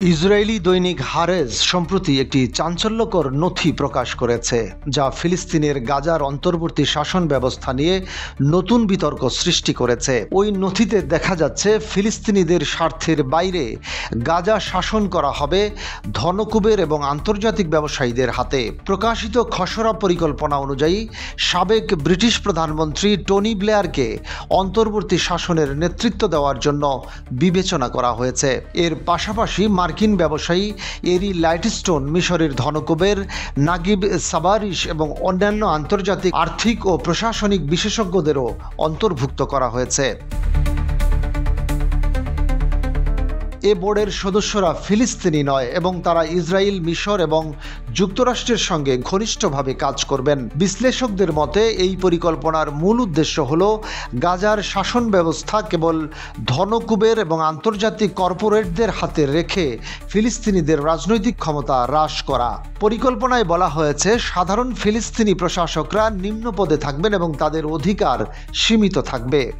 Israeli দৈনিক Haaretz সম্প্রতি একটি চাঞ্চল্যকর নথি প্রকাশ করেছে, যা ফিলিস্তিনের গাজার অন্তর্বর্তী শাসন ব্যবস্থা নিয়ে নতুন বিতর্ক সৃষ্টি করেছে। ওই নথিতে দেখা যাচ্ছে ফিলিস্তিনিদের স্বার্থের বাইরে গাজা শাসন করা হবে ধনকুবের এবং আন্তর্জাতিক ব্যবসায়ীদের হাতে। প্রকাশিত খসড়া পরিকল্পনা অনুযায়ী সাবেক ব্রিটিশ প্রধানমন্ত্রী টনি ব্লেয়ারকে অন্তর্বর্তী শাসনের নেতৃত্ব দেওয়ার জন্য বিবেচনা করা হয়েছে। এর পাশাপাশি মার্কিন ব্যবসায়ী এরি লাইটস্টোন, মিশরের ধনকুবের নাগিব সাবারিশ এবং অন্যান্য আন্তর্জাতিক আর্থিক ও প্রশাসনিক বিশেষজ্ঞদেরও অন্তর্ভুক্ত করা হয়েছে। এ বোর্ডের সদস্যরা ফিলিস্তিনি নয় এবং তারা ইসরায়েল, মিশর এবং যুক্তরাষ্ট্রের সঙ্গে ঘনিষ্ঠভাবে কাজ করবেন। বিশ্লেষকদের মতে এই পরিকল্পনার মূল উদ্দেশ্য হল গাজার শাসন ব্যবস্থা কেবল ধনকুবের এবং আন্তর্জাতিক কর্পোরেটদের হাতে রেখে ফিলিস্তিনিদের রাজনৈতিক ক্ষমতা হ্রাস করা। পরিকল্পনায় বলা হয়েছে সাধারণ ফিলিস্তিনি প্রশাসকরা নিম্ন পদে থাকবেন এবং তাদের অধিকার সীমিত থাকবে।